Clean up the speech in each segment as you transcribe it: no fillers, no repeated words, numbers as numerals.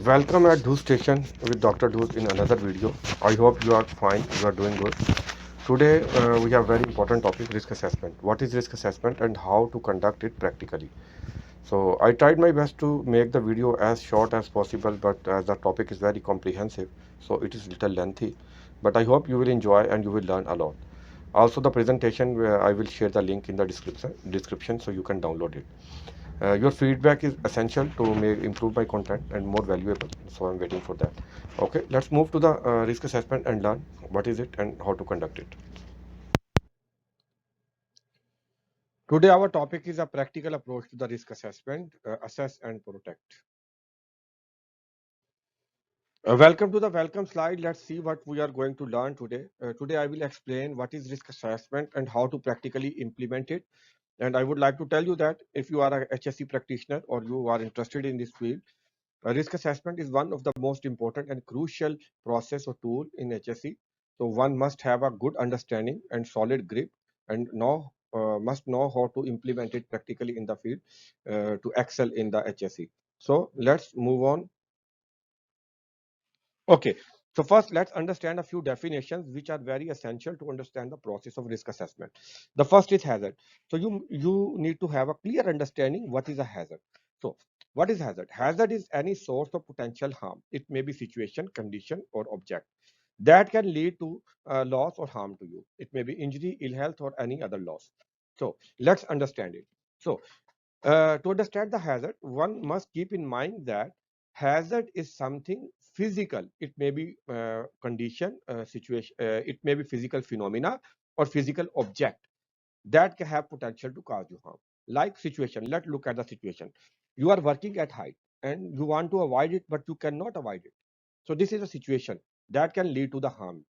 Welcome at Dhus Station with Dr. Dhus in another video. I hope you are fine, you are doing good. Today we have very important topic, risk assessment. What is risk assessment and how to conduct it practically? So I tried my best to make the video as short as possible, but as the topic is very comprehensive, so it is little lengthy. But I hope you will enjoy and you will learn a lot. Also, the presentation I will share the link in the description so you can download it. Your feedback is essential to make improve my content and more valuable. So I'm waiting for that. Okay, let's move to the risk assessment and learn what is it and how to conduct it. Today our topic is a practical approach to the risk assessment, assess and protect. Welcome to the welcome slide. Let's see what we are going to learn today. Today I will explain what is risk assessment and how to practically implement it. And I would like to tell you that if you are a HSC practitioner or you are interested in this field, risk assessment is one of the most important and crucial process or tool in HSC. So one must have a good understanding and solid grip and must know how to implement it practically in the field to excel in the HSC. So let's move on. Okay. So first, let's understand a few definitions which are very essential to understand the process of risk assessment. The first is hazard. So you need to have a clear understanding what is a hazard. So what is hazard? Hazard is any source of potential harm. It may be situation, condition, or object that can lead to loss or harm to you. It may be injury, ill health, or any other loss. So let's understand it. So to understand the hazard, one must keep in mind that hazard is something physical. It may be condition, situation, it may be physical phenomena or physical object that can have potential to cause you harm. Like situation, let's look at the situation. You are working at height and you want to avoid it, but you cannot avoid it. So this is a situation that can lead to the harm.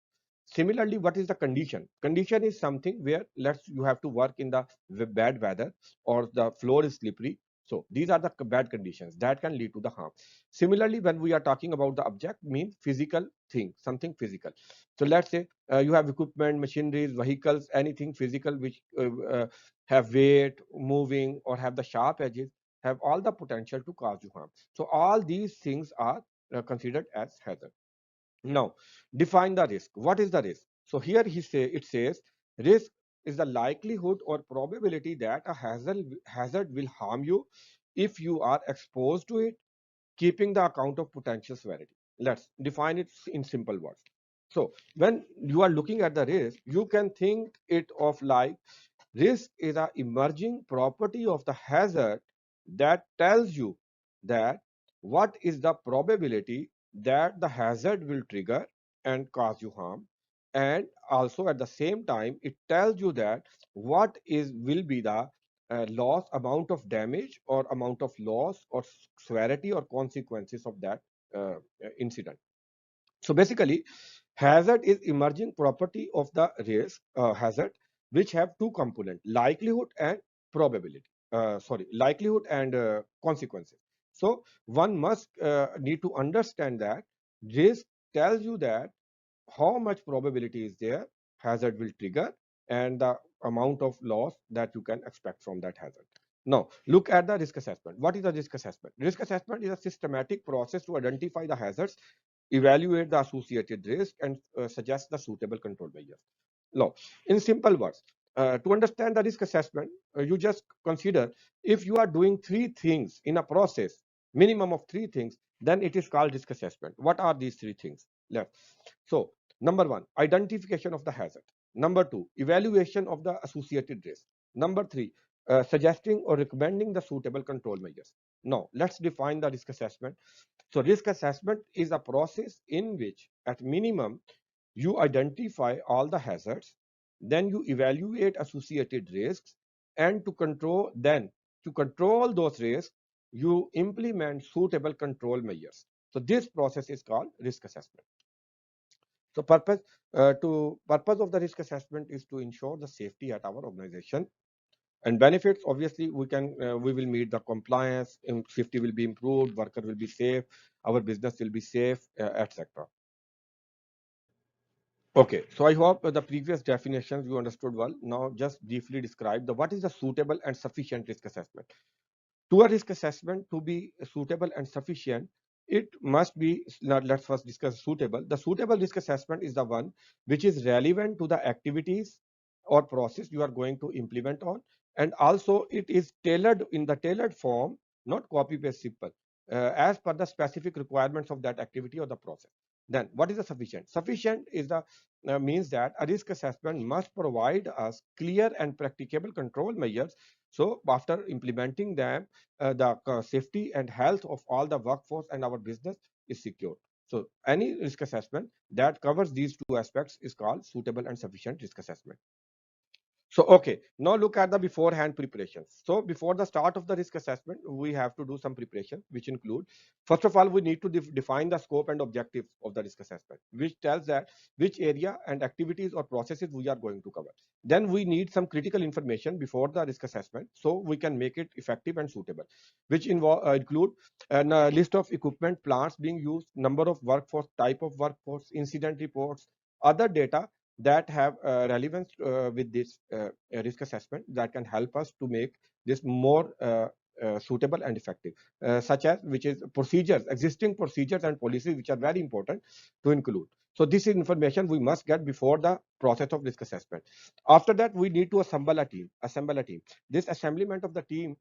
Similarly, what is the condition? Condition is something where let's you have to work in the bad weather or the floor is slippery. So these are the bad conditions that can lead to the harm. Similarly, when we are talking about the object, means physical thing, something physical. So let's say you have equipment, machineries, vehicles, anything physical which have weight, moving, or have the sharp edges, have all the potential to cause you harm. So all these things are considered as hazard. Now, define the risk. What is the risk? So here it says risk is the likelihood or probability that a hazard will harm you if you are exposed to it, keeping the account of potential severity. Let's define it in simple words. So when you are looking at the risk, you can think it of like risk is a emerging property of the hazard that tells you that what is the probability that the hazard will trigger and cause you harm, and also at the same time it tells you that what is will be the loss amount of damage or amount of loss or severity or consequences of that incident. So basically, hazard is emerging property of the risk hazard, which have two components: likelihood and probability. Likelihood and consequences. So one must need to understand that risk tells you that how much probability is there hazard will trigger and the amount of loss that you can expect from that hazard. Now look at the risk assessment. What is the risk assessment? Risk assessment is a systematic process to identify the hazards, evaluate the associated risk, and suggest the suitable control measures. Now, in simple words, to understand the risk assessment, you just consider if you are doing three things in a process, minimum of three things, then it is called risk assessment. What are these three things? Left. So, number one, identification of the hazard. Number two, evaluation of the associated risk. Number three, suggesting or recommending the suitable control measures. Now, let's define the risk assessment. So risk assessment is a process in which at minimum you identify all the hazards, then you evaluate associated risks, and to control those risks, you implement suitable control measures. So this process is called risk assessment. So purpose of the risk assessment is to ensure the safety at our organization, and benefits, obviously we will meet the compliance, safety will be improved, worker will be safe, our business will be safe, etc. Okay, so I hope the previous definitions you understood well. Now just briefly describe the what is the suitable and sufficient risk assessment. To a risk assessment to be suitable and sufficient, it must be, now let's first discuss suitable. The suitable risk assessment is the one which is relevant to the activities or process you are going to implement on, and also it is tailored in the tailored form, not copy paste simple, as per the specific requirements of that activity or the process. Then what is the sufficient? Sufficient is the means that a risk assessment must provide us clear and practicable control measures, so after implementing them, the safety and health of all the workforce and our business is secured. So any risk assessment that covers these two aspects is called suitable and sufficient risk assessment. So, okay, now look at the beforehand preparations. So, before the start of the risk assessment, we have to do some preparation, which include, first of all, we need to define the scope and objectives of the risk assessment, which tells that which area and activities or processes we are going to cover. Then we need some critical information before the risk assessment, so we can make it effective and suitable, which include a list of equipment, plants being used, number of workforce, type of workforce, incident reports, other data that have relevance with this risk assessment that can help us to make this more suitable and effective, such as which is procedures, existing procedures and policies, which are very important to include. So this is information we must get before the process of risk assessment. After that, we need to assemble a team. This assemblement of the team,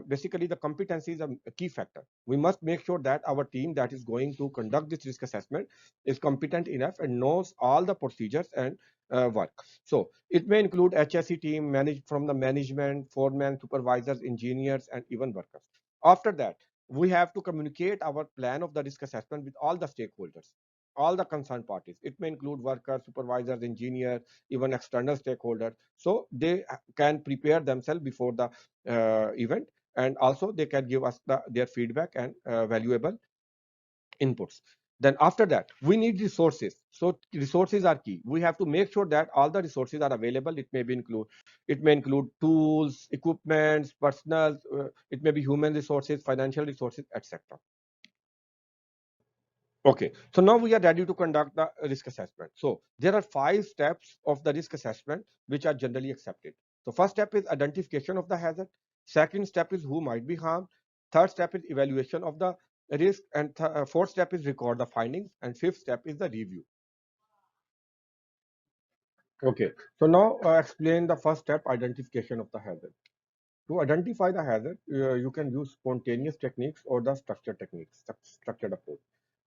basically the competency is a key factor. We must make sure that our team that is going to conduct this risk assessment is competent enough and knows all the procedures and work. So it may include HSE team managed from the management, foremen, supervisors, engineers, and even workers. After that, we have to communicate our plan of the risk assessment with all the stakeholders, all the concerned parties. It may include workers, supervisors, engineers, even external stakeholders. So they can prepare themselves before the event, and also they can give us their feedback and valuable inputs. Then after that, we need resources. So resources are key. We have to make sure that all the resources are available. It may include tools, equipments, personal, it may be human resources, financial resources, etc. Okay, so now we are ready to conduct the risk assessment. So there are 5 steps of the risk assessment which are generally accepted. So first step is identification of the hazard. Second step is who might be harmed. Third step is evaluation of the risk, and fourth step is record the findings, and fifth step is the review. Okay, so now explain the first step, identification of the hazard. To identify the hazard, you can use spontaneous techniques or the structured techniques, structured approach.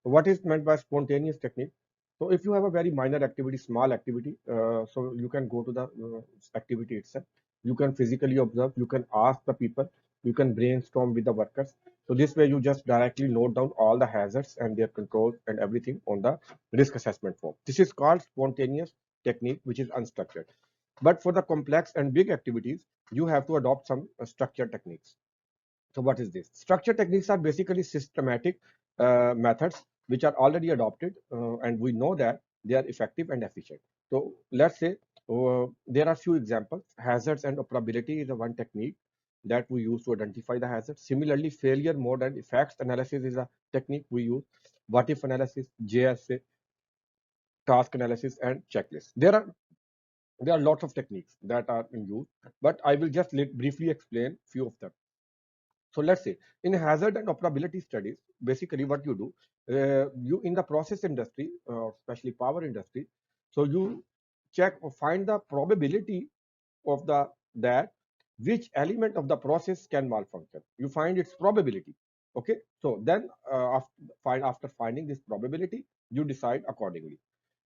So what is meant by spontaneous technique? So if you have a very minor activity, small activity, so you can go to the activity itself. You can physically observe, you can ask the people, you can brainstorm with the workers. So this way you just directly note down all the hazards and their controls and everything on the risk assessment form. This is called spontaneous technique, which is unstructured. But for the complex and big activities, you have to adopt some structured techniques. So what is this? Structured techniques are basically systematic methods which are already adopted, and we know that they are effective and efficient. So let's say there are few examples. Hazards and operability is the one technique that we use to identify the hazards. Similarly, failure mode and effects analysis is a technique we use. What if analysis, JSA, task analysis, and checklist. There are lots of techniques that are in use, but I will just briefly explain few of them. So let's say in hazard and operability studies, basically what you do, you in the process industry, especially power industry, so you check or find the probability of the that which element of the process can malfunction. You find its probability. Okay, so then after finding this probability, you decide accordingly.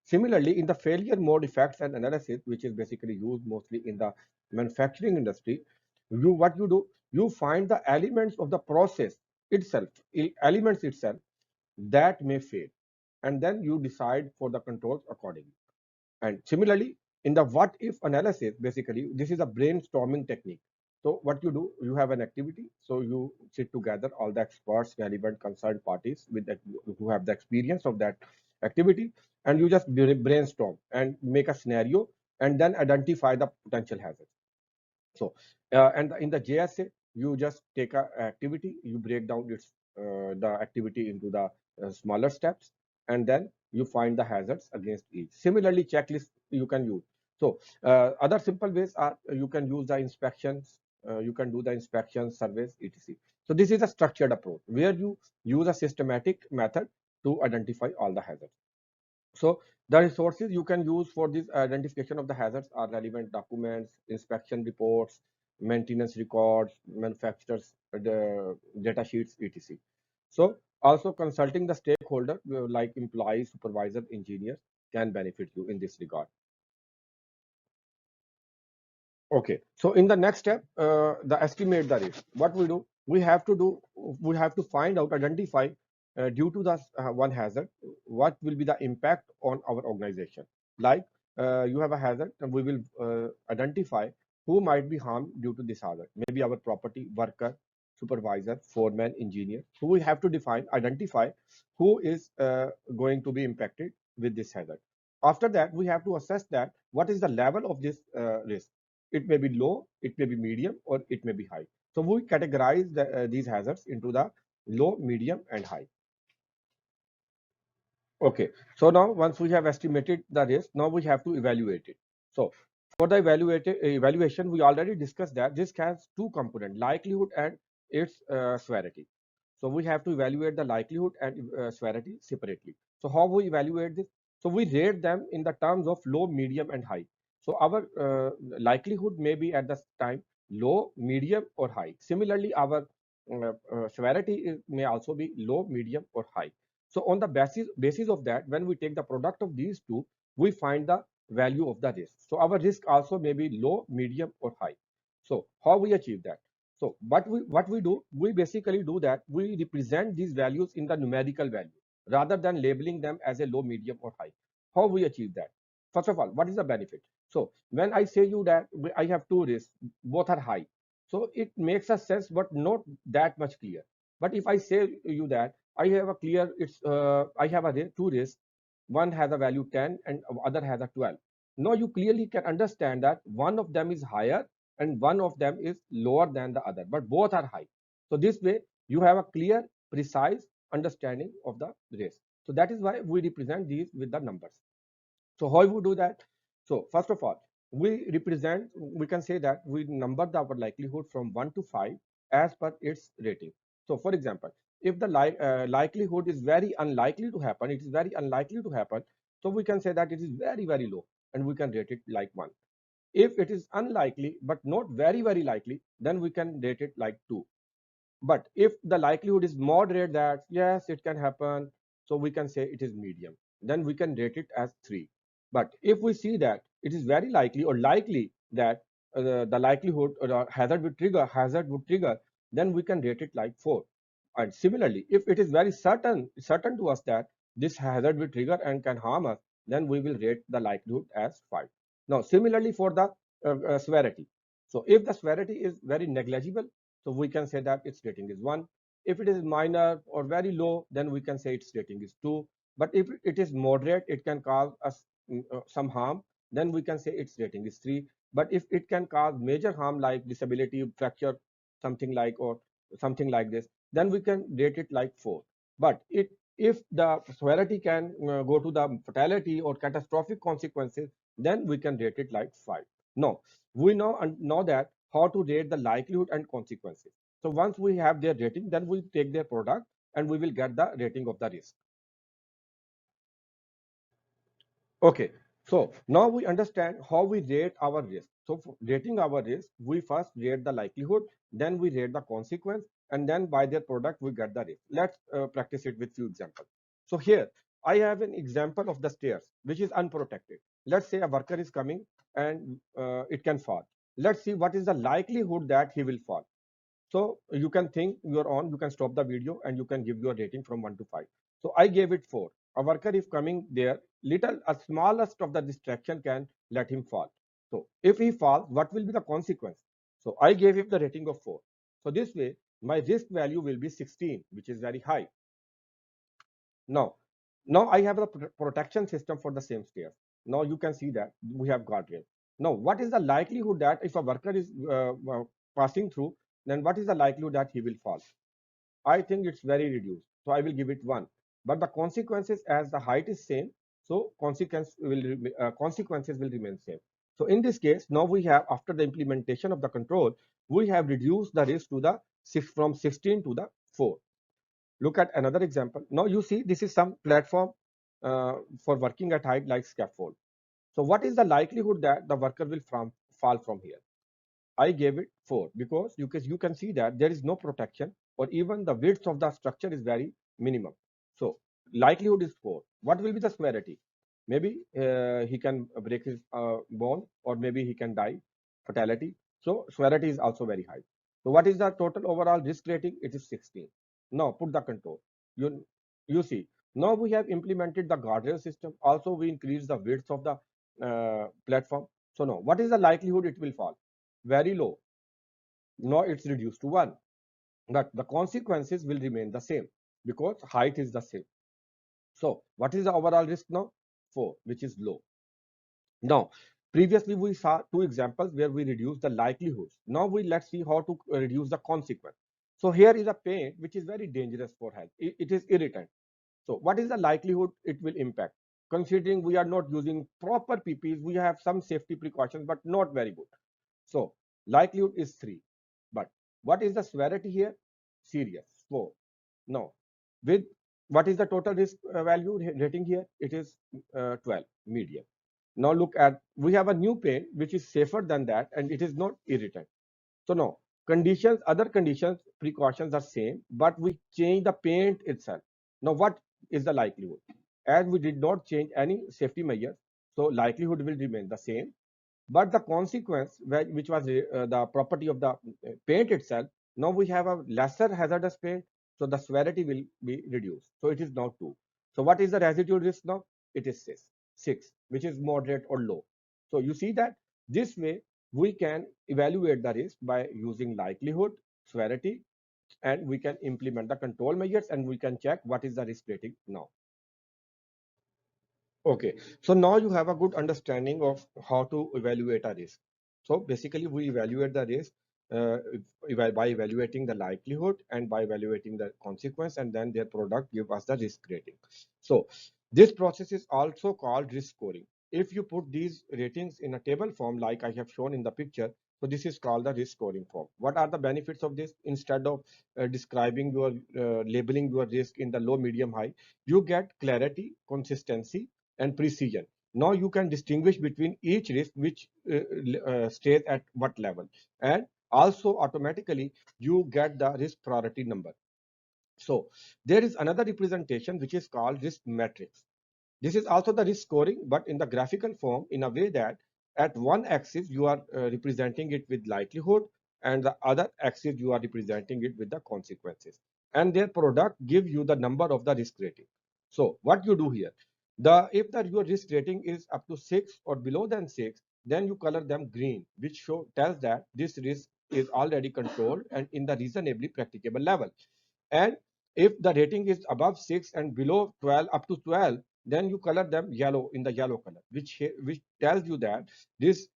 Similarly, in the failure mode effects and analysis, which is basically used mostly in the manufacturing industry, what you do, you find the elements of the process itself, elements itself that may fail, and then you decide for the controls accordingly. And similarly, in the what if analysis, basically, this is a brainstorming technique. So what you do, you have an activity, so you sit together all the experts, relevant concerned parties with that, who have the experience of that activity, and you just brainstorm and make a scenario and then identify the potential hazards. So, and in the JSA, you just take a activity, you break down the activity into the smaller steps, and then you find the hazards against each. Similarly, checklist you can use. So, other simple ways are you can use the inspections, you can do the inspection, surveys, etc. So this is a structured approach where you use a systematic method to identify all the hazards. So the resources you can use for this identification of the hazards are relevant documents, inspection reports, maintenance records, manufacturers, the data sheets, etc. So also consulting the stakeholder like employees, supervisor, engineers can benefit you in this regard. Okay, so in the next step, the estimate the risk. What we do, we have to find out, identify due to the one hazard, what will be the impact on our organization. Like you have a hazard, and we will identify who might be harmed due to this hazard. Maybe our property, worker, supervisor, foreman, engineer. So we have to define, identify who is going to be impacted with this hazard. After that, we have to assess that what is the level of this risk. It may be low, it may be medium, or it may be high. So we categorize these hazards into the low, medium, and high. Okay, so now once we have estimated the risk, now we have to evaluate it. So for the evaluation, we already discussed that this has two components, likelihood and its severity. So we have to evaluate the likelihood and severity separately. So how we evaluate this? So we rate them in the terms of low, medium, and high. So our likelihood may be at the time low, medium, or high. Similarly, our severity may also be low, medium, or high. So on the basis of that, when we take the product of these two, we find the value of the risk. So our risk also may be low, medium, or high. So how we achieve that? So what we do, we basically do that we represent these values in the numerical value rather than labeling them as a low, medium, or high. How we achieve that? First of all, what is the benefit? So when I say you that I have two risks, both are high. So it makes a sense, but not that much clear. But if I say you that I have a clear, I have a two risks, one has a value 10 and other has a 12. Now you clearly can understand that one of them is higher and one of them is lower than the other, but both are high. So this way you have a clear, precise understanding of the risk. So that is why we represent these with the numbers. So how we do that? So first of all, we can say that we number our likelihood from 1 to 5 as per its rating. So for example, if the likelihood is very unlikely to happen, it is very unlikely to happen. So we can say that it is very, very low and we can rate it like 1. If it is unlikely, but not very, very likely, then we can rate it like 2. But if the likelihood is moderate that yes, it can happen, so we can say it is medium. Then we can rate it as 3. But if we see that it is very likely or likely that the likelihood or the hazard would trigger, then we can rate it like 4. And similarly, if it is very certain to us that this hazard will trigger and can harm us, then we will rate the likelihood as 5. Now, similarly for the severity. So if the severity is very negligible, so we can say that its rating is 1. If it is minor or very low, then we can say its rating is 2. But if it is moderate, it can cause us some harm, then we can say its rating is 3. But if it can cause major harm like disability, fracture, something like or something like this, then we can rate it like 4. But if the severity can go to the fatality or catastrophic consequences, then we can rate it like 5. No, we know that how to rate the likelihood and consequences. So once we have their rating, then we take their product and we will get the rating of the risk. Okay, so now we understand how we rate our risk. So for rating our risk, we first rate the likelihood, then we rate the consequence, and then by their product we get the risk. Let's practice it with few examples. So here I have an example of the stairs which is unprotected. Let's say a worker is coming and it can fall. Let's see what is the likelihood that he will fall. So you can think your own, you can stop the video and you can give your rating from 1 to 5. So I gave it 4. A worker is coming there, a smallest of the distraction can let him fall. So if he falls, what will be the consequence? So I gave him the rating of 4. So this way, my risk value will be 16, which is very high. Now, now I have a protection system for the same stairs. Now you can see that we have guardrail. Now, what is the likelihood that if a worker is passing through, then what is the likelihood that he will fall? I think it's very reduced. So I will give it 1. But the consequences, as the height is same, so consequences will remain same. So in this case, now we have, after the implementation of the control, we have reduced the risk to the from 16 to the 4. Look at another example. Now you see this is some platform for working at height like scaffold. So what is the likelihood that the worker will fall from here? I gave it 4 because you can see that there is no protection, or even the width of the structure is very minimum. So likelihood is 4. What will be the severity? Maybe he can break his bone, or maybe he can die, fatality. So severity is also very high. So what is the total overall risk rating? It is 16. Now put the control. You you see, now we have implemented the guardrail system. Also we increase the width of the platform. So now what is the likelihood it will fall? Very low. Now it's reduced to 1. But the consequences will remain the same because height is the same. So what is the overall risk now? 4, which is low. Now, previously we saw two examples where we reduce the likelihoods. Now let's see how to reduce the consequence. So here is a paint which is very dangerous for health. It is irritant. So what is the likelihood it will impact? Considering we are not using proper PPEs, we have some safety precautions, but not very good. So likelihood is 3. But what is the severity here? Serious, 4. Now, with what is the total risk value rating here? It is 12, medium. Now look at, we have a new paint which is safer than that, and it is not irritant. So now conditions, other conditions, precautions are same, but we change the paint itself. Now what is the likelihood? As we did not change any safety measures, so likelihood will remain the same. But the consequence, which was the property of the paint itself, now we have a lesser hazardous paint, so the severity will be reduced. So it is now 2. So what is the residual risk now? It is 6, which is moderate or low. So you see that this way we can evaluate the risk by using likelihood, severity, and we can implement the control measures, and we can check what is the risk rating now. Okay, so now you have a good understanding of how to evaluate a risk. So basically, we evaluate the risk by evaluating the likelihood and by evaluating the consequence, and then their product give us the risk rating. So this process is also called risk scoring. If you put these ratings in a table form, like I have shown in the picture, so this is called the risk scoring form. What are the benefits of this? Instead of describing your labeling your risk in the low, medium, high, you get clarity, consistency, and precision. Now you can distinguish between each risk which stays at what level, and also automatically you get the risk priority number. So there is another representation which is called risk matrix. This is also the risk scoring, but in the graphical form, in a way that at one axis you are representing it with likelihood, and the other axis you are representing it with the consequences. And their product give you the number of the risk rating. So what you do here, if your risk rating is up to 6 or below than 6, then you color them green, which tells that this risk is already controlled and in the reasonably practicable level. And if the rating is above 6 and below 12, up to 12, then you color them yellow, in the yellow color, which tells you that this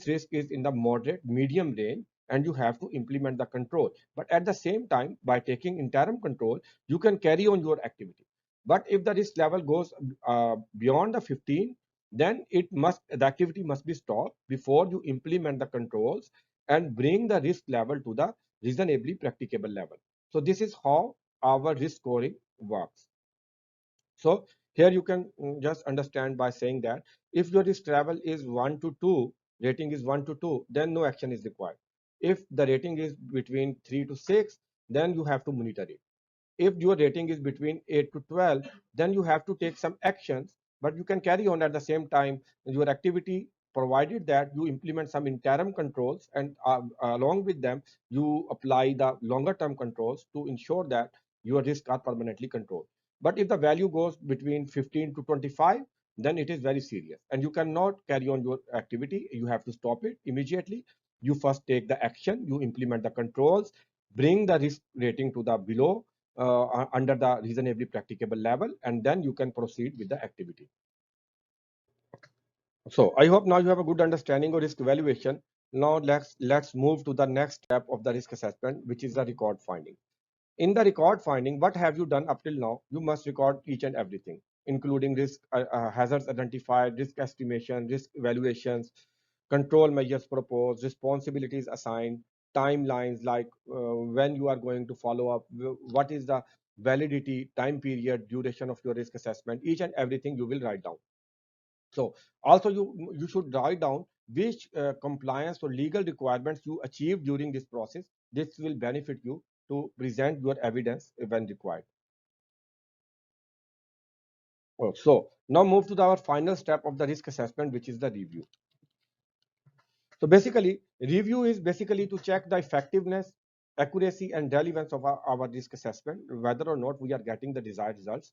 risk is in the moderate medium range, and you have to implement the control. But at the same time, by taking interim control, you can carry on your activity. But if the risk level goes beyond the 15, then the activity must be stopped before you implement the controls and bring the risk level to the reasonably practicable level. So this is how our risk scoring works. So here you can just understand by saying that if your risk level is 1 to 2, rating is 1 to 2, then no action is required. If the rating is between 3 to 6, then you have to monitor it. If your rating is between 8 to 12, then you have to take some actions, but you can carry on at the same time your activity, provided that you implement some interim controls, and along with them you apply the longer term controls to ensure that your risks are permanently controlled. But if the value goes between 15 to 25, then it is very serious and you cannot carry on your activity. You have to stop it immediately. You first take the action, you implement the controls, bring the risk rating to the below under the reasonably practicable level, and then you can proceed with the activity. So I hope now you have a good understanding of risk evaluation. Now let's move to the next step of the risk assessment, which is the record finding. In the record finding, what have you done up till now? You must record each and everything, including risk hazards identified, risk estimation, risk evaluations, control measures proposed, responsibilities assigned, timelines, like when you are going to follow up, what is the validity, time period, duration of your risk assessment. Each and everything you will write down. So also you should write down which compliance or legal requirements you achieve during this process. This will benefit you to present your evidence when required. So now move to our final step of the risk assessment, which is the review. So basically, review is basically to check the effectiveness, accuracy, and relevance of our risk assessment, whether or not we are getting the desired results.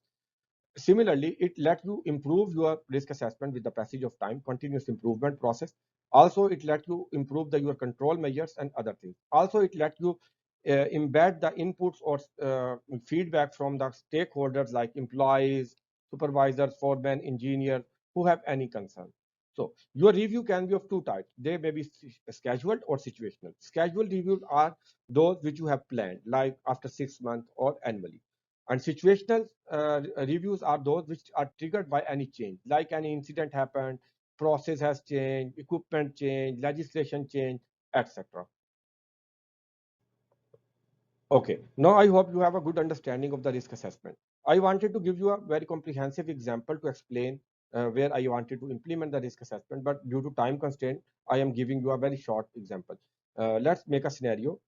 Similarly, it lets you improve your risk assessment with the passage of time, continuous improvement process. Also, it lets you improve your control measures and other things. Also, it lets you embed the inputs or feedback from the stakeholders like employees, supervisors, foremen, engineers who have any concern. So your review can be of two types. They may be scheduled or situational. Scheduled reviews are those which you have planned, like after 6 months or annually. And situational reviews are those which are triggered by any change, like any incident happened, process has changed, equipment changed, legislation changed, etc. Okay, now I hope you have a good understanding of the risk assessment. I wanted to give you a very comprehensive example to explain where I wanted to implement the risk assessment, but due to time constraint, I am giving you a very short example. Let's make a scenario.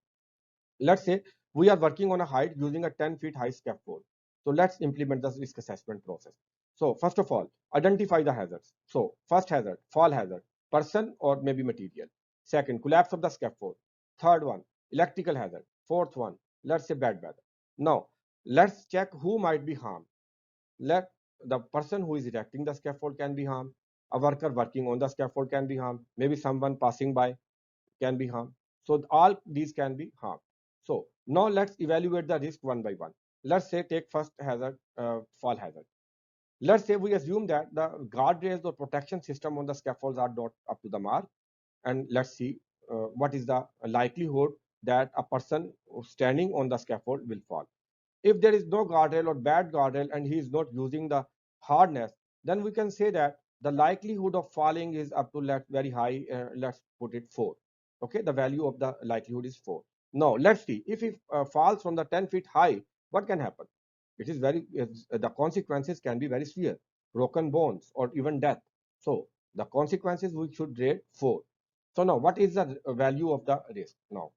Let's say we are working on a height using a 10 feet high scaffold. So let's implement the risk assessment process. So first of all, identify the hazards. So first hazard, fall hazard, person or maybe material. Second, collapse of the scaffold. Third one, electrical hazard. Fourth one, let's say bad weather. Now, let's check who might be harmed. Let the person who is erecting the scaffold can be harmed. A worker working on the scaffold can be harmed. Maybe someone passing by can be harmed. So all these can be harmed. So now let's evaluate the risk one by one. Let's say take first hazard, fall hazard. Let's say we assume that the guardrails or protection system on the scaffolds are not up to the mark, and let's see what is the likelihood that a person standing on the scaffold will fall. If there is no guardrail or bad guardrail and he is not using the harness, then we can say that the likelihood of falling is up to very high. Let's put it 4. Okay, the value of the likelihood is 4. Now let's see if he falls from the 10 feet high, what can happen? It is the consequences can be very severe, broken bones or even death. So the consequences we should rate 4. So now what is the value of the risk now?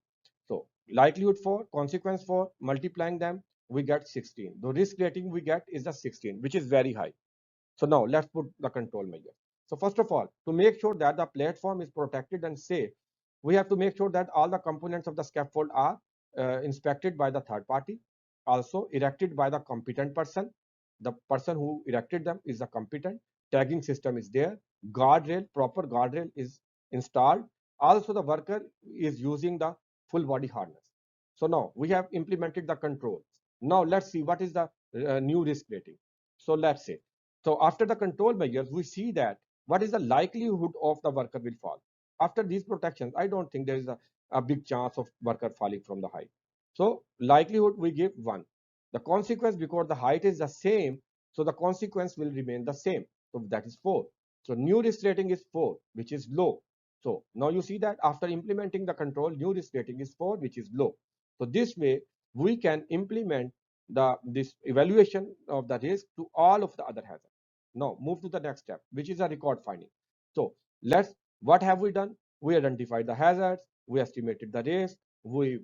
So likelihood 4, consequence 4, multiplying them, we get 16. The risk rating we get is the 16, which is very high. So now let's put the control measure. So first of all, to make sure that the platform is protected and safe, we have to make sure that all the components of the scaffold are inspected by the third party, also erected by the competent person. The person who erected them is the competent. Tagging system is there. Guardrail, proper guardrail is installed. Also, the worker is using the full body harness. So now we have implemented the controls. Now let's see what is the new risk rating. So let's say, so after the control measures, we see that what is the likelihood of the worker will fall. After these protections, I don't think there is a big chance of worker falling from the height. So likelihood we give 1. The consequence, because the height is the same, so the consequence will remain the same. So that is 4. So new risk rating is 4, which is low. So now you see that after implementing the control, new risk rating is 4, which is low. So this way we can implement this evaluation of the risk to all of the other hazards. Now move to the next step, which is a record finding. So what have we done? We identified the hazards, we estimated the risk, we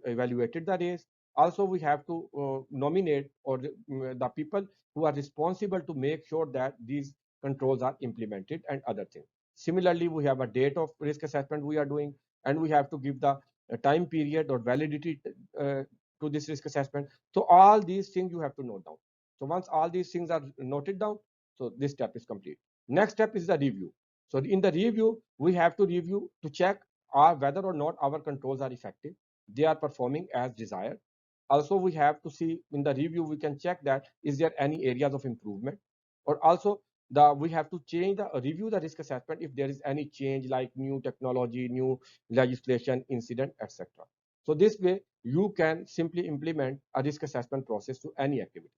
evaluated the risk. Also, we have to nominate or the people who are responsible to make sure that these controls are implemented and other things. Similarly, we have a date of risk assessment we are doing, and we have to give the time period or validity to this risk assessment. So all these things you have to note down. So once all these things are noted down, so this step is complete. Next step is the review. So in the review, we have to review to check whether or not our controls are effective. They are performing as desired. Also, we have to see in the review, we can check that is there any areas of improvement, or also we have to change the review the risk assessment if there is any change like new technology, new legislation, incident, etc. So this way you can simply implement a risk assessment process to any activity.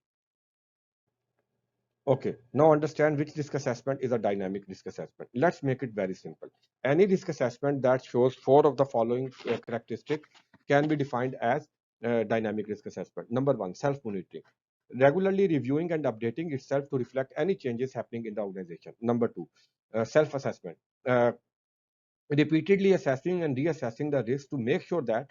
Okay, now understand which risk assessment is a dynamic risk assessment. Let's make it very simple. Any risk assessment that shows four of the following characteristics can be defined as dynamic risk assessment. Number one, self-monitoring. Regularly reviewing and updating itself to reflect any changes happening in the organization. Number two, self-assessment. Uh, Repeatedly assessing and reassessing the risk to make sure that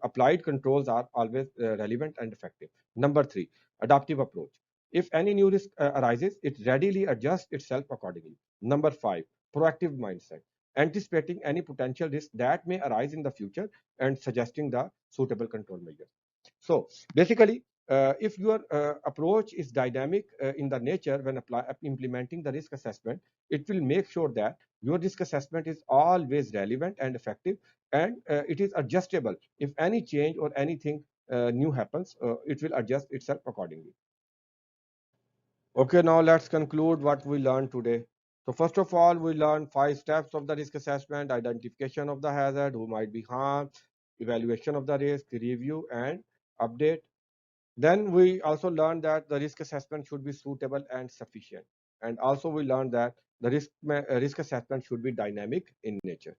applied controls are always relevant and effective. Number three, adaptive approach. If any new risk arises, it readily adjusts itself accordingly. Number five, proactive mindset. Anticipating any potential risk that may arise in the future and suggesting the suitable control measures. So basically, if your approach is dynamic in the nature when implementing the risk assessment, it will make sure that your risk assessment is always relevant and effective, and it is adjustable. If any change or anything new happens, it will adjust itself accordingly. Okay, now let's conclude what we learned today. So first of all, we learned 5 steps of the risk assessment: identification of the hazard, who might be harmed, evaluation of the risk, review and update. Then we also learned that the risk assessment should be suitable and sufficient. And also we learned that the risk assessment should be dynamic in nature.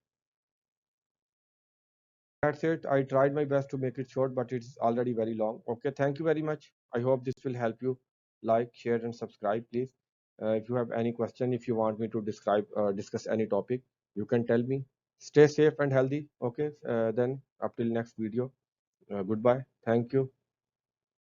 That's it. I tried my best to make it short, but it's already very long. Okay, thank you very much. I hope this will help you. Like, share, and subscribe, please. If you have any question, if you want me to discuss any topic, you can tell me. Stay safe and healthy. Okay, then up till next video. Goodbye. Thank you.